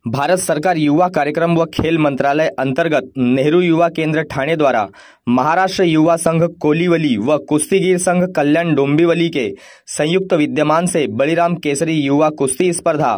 भारत सरकार युवा कार्यक्रम व खेल मंत्रालय अंतर्गत नेहरू युवा केंद्र ठाणे द्वारा महाराष्ट्र युवा संघ कोलीवली व कुश्तीगीर संघ कल्याण डोंबिवली के संयुक्त विद्यमान से बलिराम केसरी युवा कुश्ती स्पर्धा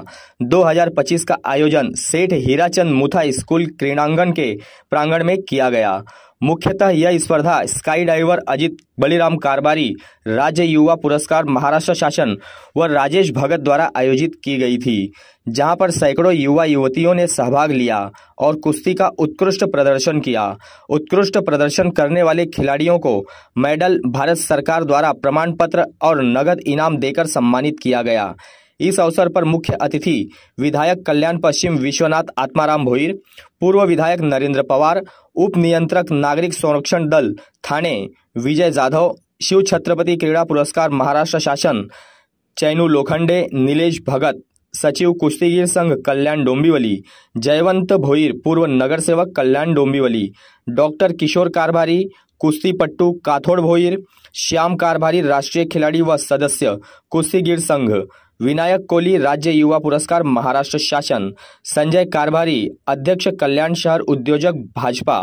2025 का आयोजन सेठ हीराचंद मुथा स्कूल क्रीड़ांगन के प्रांगण में किया गया। मुख्यतः यह स्पर्धा स्काई डाइवर अजित बलिराम कारबारी राज्य युवा पुरस्कार महाराष्ट्र शासन व राजेश भगत द्वारा आयोजित की गई थी, जहां पर सैकड़ों युवा युवतियों ने सहभाग लिया और कुश्ती का उत्कृष्ट प्रदर्शन किया। उत्कृष्ट प्रदर्शन करने वाले खिलाड़ियों को मेडल, भारत सरकार द्वारा प्रमाण पत्र और नगद इनाम देकर सम्मानित किया गया। इस अवसर पर मुख्य अतिथि विधायक कल्याण पश्चिम विश्वनाथ आत्माराम भोईर, पूर्व विधायक नरेंद्र पवार, उप नियंत्रक नागरिक संरक्षण दल थाने विजय जाधव, शिव छत्रपति क्रीड़ा पुरस्कार महाराष्ट्र शासन चैनू लोखंडे, नीलेश भगत, सचिव कुश्तीगीर संघ कल्याण डोंबिवली, जयवंत भोईर, पूर्व नगर सेवक कल्याण डोंबिवली, डॉक्टर किशोर कारभारी, कुश्तीपट्टू काथोड़ भोईर, श्याम कारभारी राष्ट्रीय खिलाड़ी व सदस्य कुश्तीगीर संघ, विनायक कोली राज्य युवा पुरस्कार महाराष्ट्र शासन, संजय कारभारी अध्यक्ष कल्याण शहर उद्योजक भाजपा,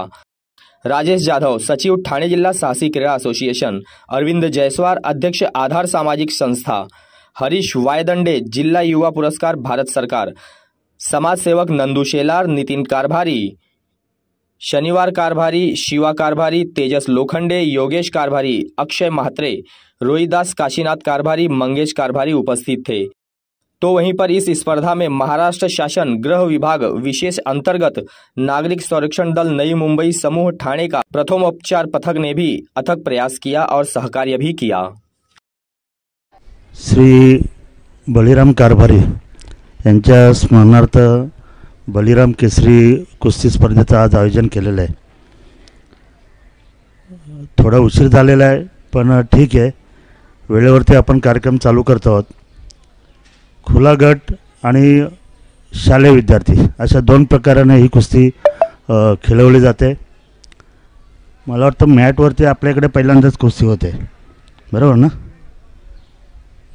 राजेश जाधव सचिव ठाणे जिल्हा साहसी क्रीडा असोसिएशन, अरविंद जयस्वार अध्यक्ष आधार सामाजिक संस्था, हरीश वायदंडे जिल्हा युवा पुरस्कार भारत सरकार, समाज सेवक नंदू शेलार, नितिन कारभारी, शनिवार कारभारी, शिवा कारभारी, तेजस लोखंडे, योगेश कारभारी, अक्षय महात्रे, रोहिदास काशीनाथ कारभारी, मंगेश कारभारी उपस्थित थे। तो वहीं पर इस स्पर्धा में महाराष्ट्र शासन गृह विभाग विशेष अंतर्गत नागरिक संरक्षण दल नई मुंबई समूह ठाणे का प्रथमोपचार पथक ने भी अथक प्रयास किया और सहकार्य भी किया। श्री बलिराम कारभारी यांच्या स्मरणार्थ बलिराम केसरी कुस्ती स्पर्धेचं आज आयोजन केलेलं आहे। थोडा उशीर झालेला आहे, पण ठीक आहे, वेळेवरती आपण कार्यक्रम चालू करतो आहोत। खुला गट आणि शालेय विद्यार्थी अशा दोन प्रकाराने ही कुस्ती खेळवली जाते। मला वाटतं मॅटवरती आपल्याकडे पहिल्यांदाच कुस्ती होते, बरोबर ना?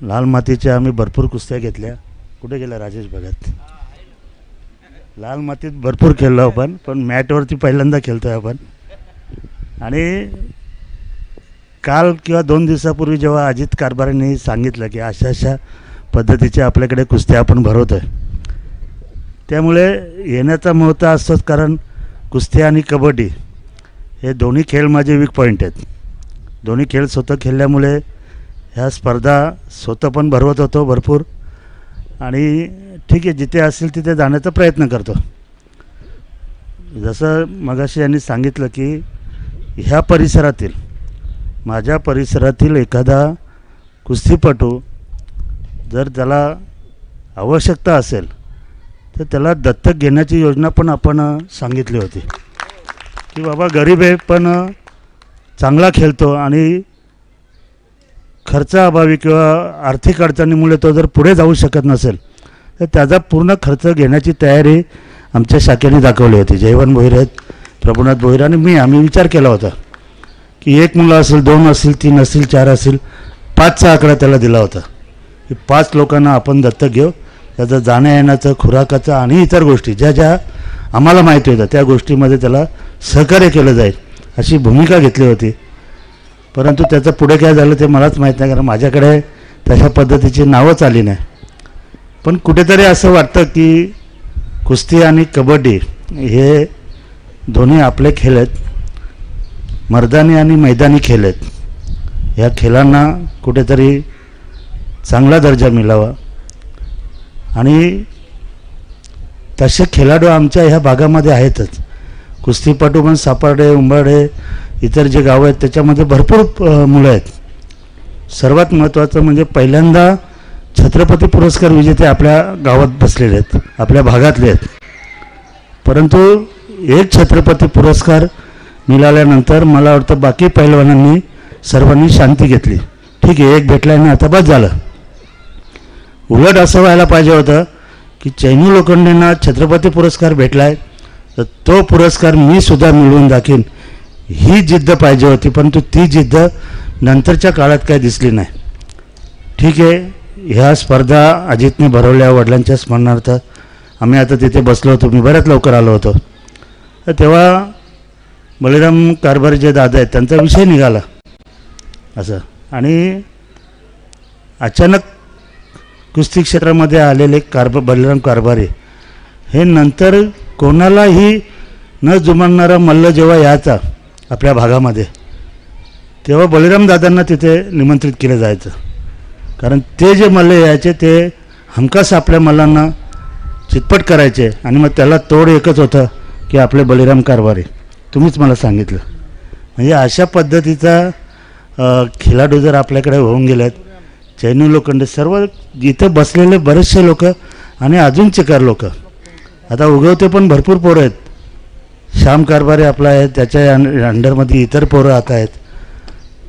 लाल मातीच्या आम्ही भरपूर कुस्त्या घेतल्या। कुठे गेला राजेश भगत? लाल मातीत भरपूर खेळलो आपण, पण मॅटवरती पहिल्यांदा खेळतोय आपण। आणि काल किंवा 2 दिवसापूर्वी जेव्हा अजित कारभारींनी सांगितलं की अशा अशा पद्धतीचे आपल्याकडे कुस्त्या आपण भरवतोय, त्यामुळे येण्याचा मुहूर्त असतोच, कारण कुस्ती आणि कबड्डी हे दोन्ही खेळ माझे वीक पॉईंट आहेत। दोन्ही खेळ स्वतः खेळल्यामुळे ह्या स्पर्धा स्वतः पण भरवत होतो भरपूर, आणि ठीक आहे, जिथे असेल तिथे जाण्याचा प्रयत्न करतो। जसं मगाशी यांनी सांगितलं की ह्या परिसरातील, माझ्या परिसरातील एखादा कुस्तीपटू जर त्याला आवश्यकता असेल तर त्याला दत्तक घेण्याची योजना पण आपण सांगितली होती की बाबा गरीब आहे पण चांगला खेळतो आणि खर्चाअभावी किंवा आर्थिक अडचणीमुळे तो जर पुढे जाऊ शकत नसेल तर त्याचा पूर्ण खर्च घेण्याची तयारी आमच्या शाखेने दाखवली होती। जयवंत भोईर आहेत, प्रभुनाथ भोईर आणि मी, आम्ही विचार केला होता की 1 मुलं असेल, 2 असतील, 3 असतील, 4 असतील, 5चा आकडा त्याला दिला होता की 5 लोकांना आपण दत्तक घेऊ, त्याचं जाण्या येण्याचं, खुराकाचं आणि इतर गोष्टी ज्या ज्या आम्हाला माहिती होत्या त्या गोष्टीमध्ये त्याला सहकार्य केलं जाईल अशी भूमिका घेतली होती। परंतु त्याचं पुढे काय झालं ते मलाच माहीत नाही, कारण माझ्याकडे तशा पद्धतीची नावच आली नाही। पण कुठेतरी असं वाटतं की कुस्ती आणि कबड्डी हे दोन्ही आपले खेळ आहेत, मर्दानी आणि मैदानी खेळ आहेत। या खेळांना कुठेतरी चांगला दर्जा मिळावा आणि तसे खेळाडू आमच्या ह्या भागामध्ये आहेतच। कुस्तीपटू पण सापार्डे, उंबाडे, इतर जे गाव आहेत त्याच्यामध्ये भरपूर मुलं आहेत। सर्वात महत्त्वाचं म्हणजे पहिल्यांदा छत्रपती पुरस्कार विजेते आपल्या गावात बसलेले आहेत, आपल्या भागातले आहेत। परंतु एक छत्रपती पुरस्कार मिळाल्यानंतर मला वाटतं बाकी पैलवानांनी सर्वांनी शांती घेतली। ठीक आहे, एक भेटल्याने आता बस झालं। उलट असं व्हायला पाहिजे होतं की चैनू लोखंडेंना छत्रपती पुरस्कार भेटलाय तर तो पुरस्कार मी सुद्धा मिळवून दाखवीन, ही जिद्द पाहिजे होती। परंतु ती जिद्द नंतरच्या काळात काय दिसली नाही। ठीक आहे, ह्या स्पर्धा अजितने भरवल्या वडिलांच्या स्मरणार्थ, आम्ही आता तिथे बसलो होतो, मी बऱ्याच लवकर आलो होतो. तर तेव्हा बळीराम कारभारी जे दादा आहेत त्यांचा विषय निघाला असं, आणि अचानक कुस्ती क्षेत्रामध्ये आलेले बळीराम कारभारी हे नंतर कोणालाही न जुमानणारा मल्ल जेव्हा यायचा आपल्या भागामध्ये, तेव्हा बळीराम दादांना तिथे निमंत्रित केलं जायचं. कारण ते जे मल्ल यायचे ते हमखास आपल्या मल्लांना चितपट करायचे, आणि मग त्याला तोड एकच होतं की आपले बळीराम कारभारी. तुम्हीच मला सांगितलं. म्हणजे अशा पद्धतीचा खेळाडू जर आपल्याकडे होऊन गेल्यात, चैनू लोखंडे सर्व इथं बसलेले बरेचसे लोक आणि अजून चिकार लोक, आता उगवते पण भरपूर पोरं आहेत. श्याम कारभारी आपला आहे, त्याच्या अंडरमध्ये इतर पोरं आता आहेत.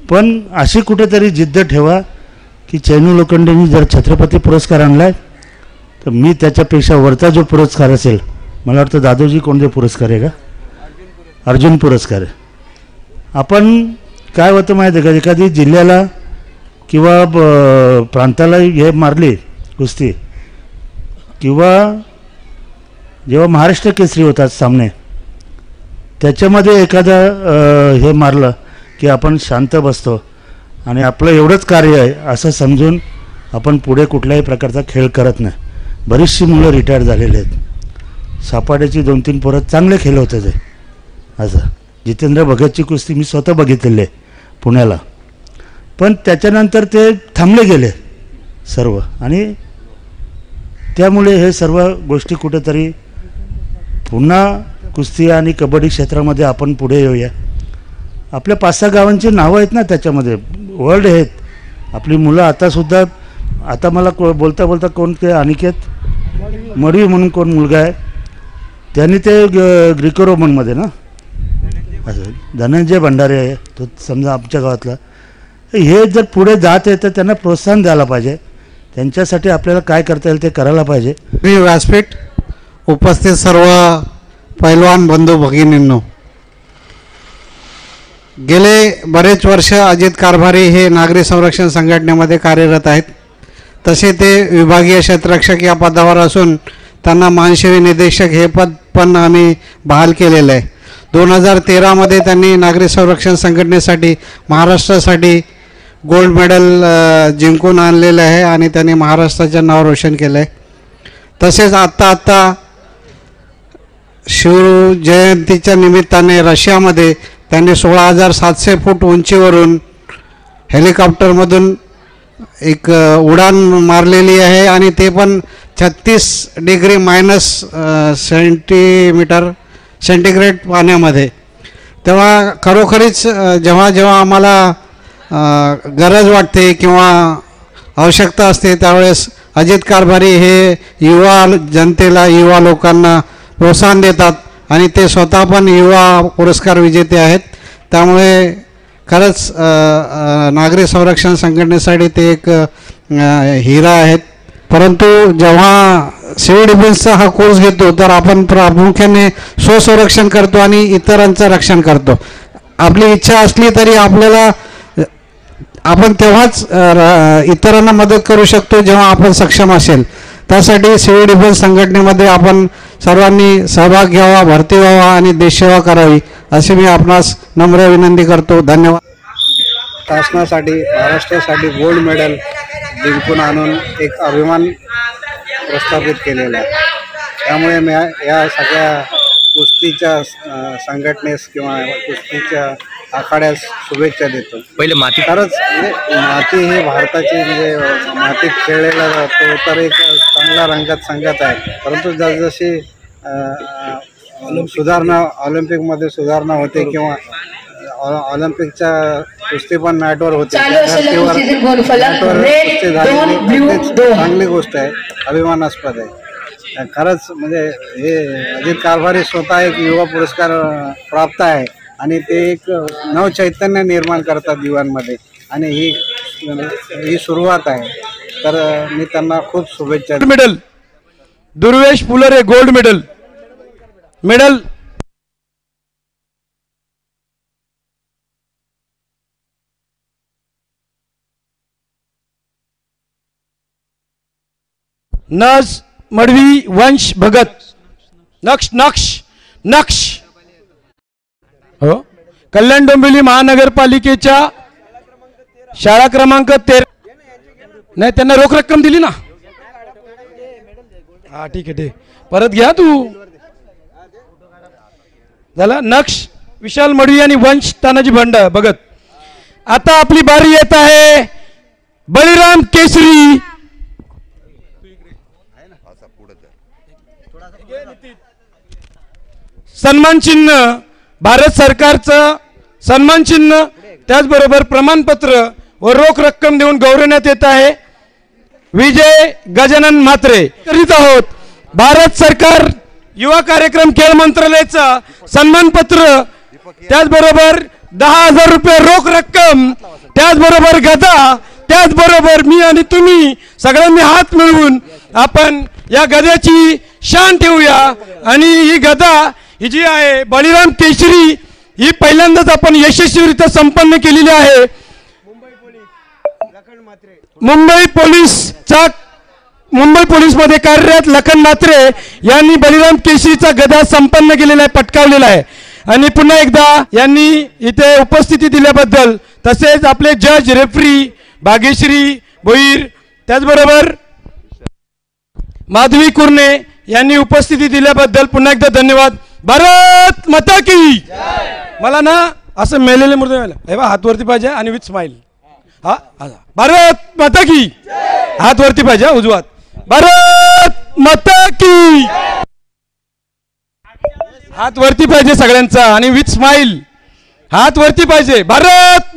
पण अशी कुठेतरी जिद्द ठेवा की चैनू लोखंडेंनी जर छत्रपती पुरस्कार आणला आहे तर मी त्याच्यापेक्षा वरचा जो पुरस्कार असेल, मला वाटतं दादोजी कोणते पुरस्कार आहे का, अर्जुन पुरस्कार आहे. आपण काय होतं माहिती आहे का, एखादी जिल्ह्याला किंवा प्रांताला हे मारली कुस्ती, किंवा जेव्हा महाराष्ट्र केसरी होतात सामने, त्याच्यामध्ये एखादा हे मारलं की आपण शांत बसतो आणि आपलं एवढंच कार्य आहे असं समजून आपण पुढे कुठल्याही प्रकारचा खेळ करत नाही. बरीचशी मुलं रिटायर झालेली आहेत. सापाड्याची 2-3 पोरं चांगले खेळ होते ते असं. जितेंद्र भगतची कुस्ती मी स्वतः बघितलेली आहे पुण्याला, पण त्याच्यानंतर ते थांबले गेले सर्व, आणि त्यामुळे हे सर्व गोष्टी कुठेतरी पुन्हा कुस्ती आणि कबड्डी क्षेत्रामध्ये आपण पुढे येऊया. आपल्या 5-6 गावांची नावं आहेत ना त्याच्यामध्ये, वर्ल्ड आहेत. आपली मुलं आतासुद्धा, आता मला बोलता बोलता कोण ते अनिकेत मडवी म्हणून कोण मुलगा आहे, त्यांनी ते ग्रीको रोमनमध्ये ना असं, धनंजय भंडारे आहे तो समजा आमच्या गावातला. हे जर पुढे जात आहे तर त्यांना प्रोत्साहन द्यायला पाहिजे. त्यांच्यासाठी आपल्याला काय करता येईल ते करायला पाहिजे. मी व्यासपीठ, उपस्थित सर्व पैलवान बंधू भगिनींनो, गेले बरेच वर्ष अजित कारभारी हे नागरी संरक्षण संघटनेमध्ये कार्यरत आहेत. तसे ते विभागीय क्षेत्ररक्षक या पदावर असून त्यांना मानसेवी निदेशक हे पद पण आम्ही बहाल केलेलं आहे. 2013 त्यांनी नागरी संरक्षण संघटनेसाठी महाराष्ट्रासाठी गोल्ड मेडल जिंकून आणलेलं आहे आणि त्यांनी महाराष्ट्राचं नाव रोशन केलं आहे. तसेच आत्ता शिवजयंतीच्या निमित्ताने रशियामध्ये त्यांनी 16,700 फूट उंचीवरून हेलिकॉप्टरमधून एक उडान मारलेली आहे, आणि ते पण 36 डिग्री मायनस सेंटीग्रेड पाण्यामध्ये. तेव्हा खरोखरीच जेव्हा आम्हाला गरज वाटते किंवा आवश्यकता असते त्यावेळेस अजित कारभारी हे युवा जनतेला, युवा लोकांना प्रोत्साहन देतात, आणि ते स्वतः पण युवा पुरस्कार विजेते आहेत. त्यामुळे खरंच नागरी संरक्षण संघटनेसाठी ते एक हिरा आहेत. परंतु जेव्हा सिव्हिल डिफेन्सचा हा कोर्स घेतो तर आपण प्रामुख्याने स्वसंरक्षण करतो आणि इतरांचं रक्षण करतो. आपली इच्छा असली तरी आपण तेव्हाच इतरांना मदत करू शकतो जेव्हा आपण सक्षम असेल. त्यासाठी सिव्हिल डिफेन्स संघटनेमध्ये आपण सर्वांनी सहभाग घ्यावा, भरती व्हावा आणि देशसेवा करावी अशी मी आपणास नम्र विनंती करतो. धन्यवाद. शासनासाठी, महाराष्ट्रासाठी गोल्ड मेडल जिंकून आणून एक अभिमान प्रस्थापित केलेला आहे. त्यामुळे मी या सगळ्या कुस्तीच्या संघटनेस किंवा कुस्तीच्या आखाड्यास शुभेच्छा देतो. पहिले माती, खरंच म्हणजे माती ही भारताची, म्हणजे मातीत खेळलेला जातो तर एक चांगला रंगत संगत आहे. परंतु जसजशी सुधारणा, ऑलिम्पिकमध्ये सुधारणा होते किंवा ऑलिम्पिकच्या कुस्ती पण मॅटवर होते, कुस्ती झाली चांगली गोष्ट आहे, अभिमानास्पद आहे. खरंच म्हणजे हे अजित कारभारी स्वतः एक युवा पुरस्कार प्राप्त आहे आणि ते एक नवचैतन्य निर्माण करतात युवांमध्ये, आणि ही सुरुवात आहे. तर मी त्यांना खूप शुभेच्छा. मेडल दुर्वेश फुलरे, गोल्ड मेडल नस मडवी वंश भगत नक्ष नक्ष नक्ष हो कल्याण डोंबिवली महानगरपालिकेच्या शाळा क्रमांक 13 नाही त्यांना रोख रक्कम दिली ना हा ठीक आहे परत घ्या तू झाला नक्ष विशाल मडवी आणि वंश तानाजी भगत। आता आपली बारी येत आहे बळीराम केसरी सन्मान चिन्ह भारत सरकारचं सन्मान चिन्ह त्याचबरोबर प्रमाणपत्र व रोख रक्कम देऊन गौरवण्यात येत आहे। विजय गजानन म्हात्रे करीत आहोत भारत सरकार युवा कार्यक्रम खेळ मंत्रालयाचा सन्मान पत्र त्याचबरोबर 10,000 रुपये रोख रक्कम त्याचबरोबर गदा त्याचबरोबर मी आणि तुम्ही सगळ्यांनी हात मिळवून आपण या गद्याची शान ठेवूया आणि ही गदा ही जी आहे बळीराम केसरी ही पहिल्यांदाच आपण यशस्वीरित्या संपन्न केलेली आहे। मुंबई पोलीस मध्ये कार्यरत लखन म्हात्रे यांनी बळीराम केसरीचा गदा संपन्न केलेला आहे पटकावलेला आहे आणि पुन्हा एकदा यांनी इथे उपस्थिती दिल्याबद्दल तसेच आपले जज रेफरी भाग्यश्री भोईर त्याचबरोबर माधवी कुर्णे यांनी उपस्थिती दिल्याबद्दल पुन्हा एकदा धन्यवाद। भारत माता की मला ना असं मेलेले मुर्दे हात वरती पाहिजे आणि विथ स्माइल हा भारत माता की हात वरती पाहिजे उजवात भारत माता की हात वरती पाहिजे सगळ्यांचा आणि विथ स्माइल हात वरती पाहिजे भारत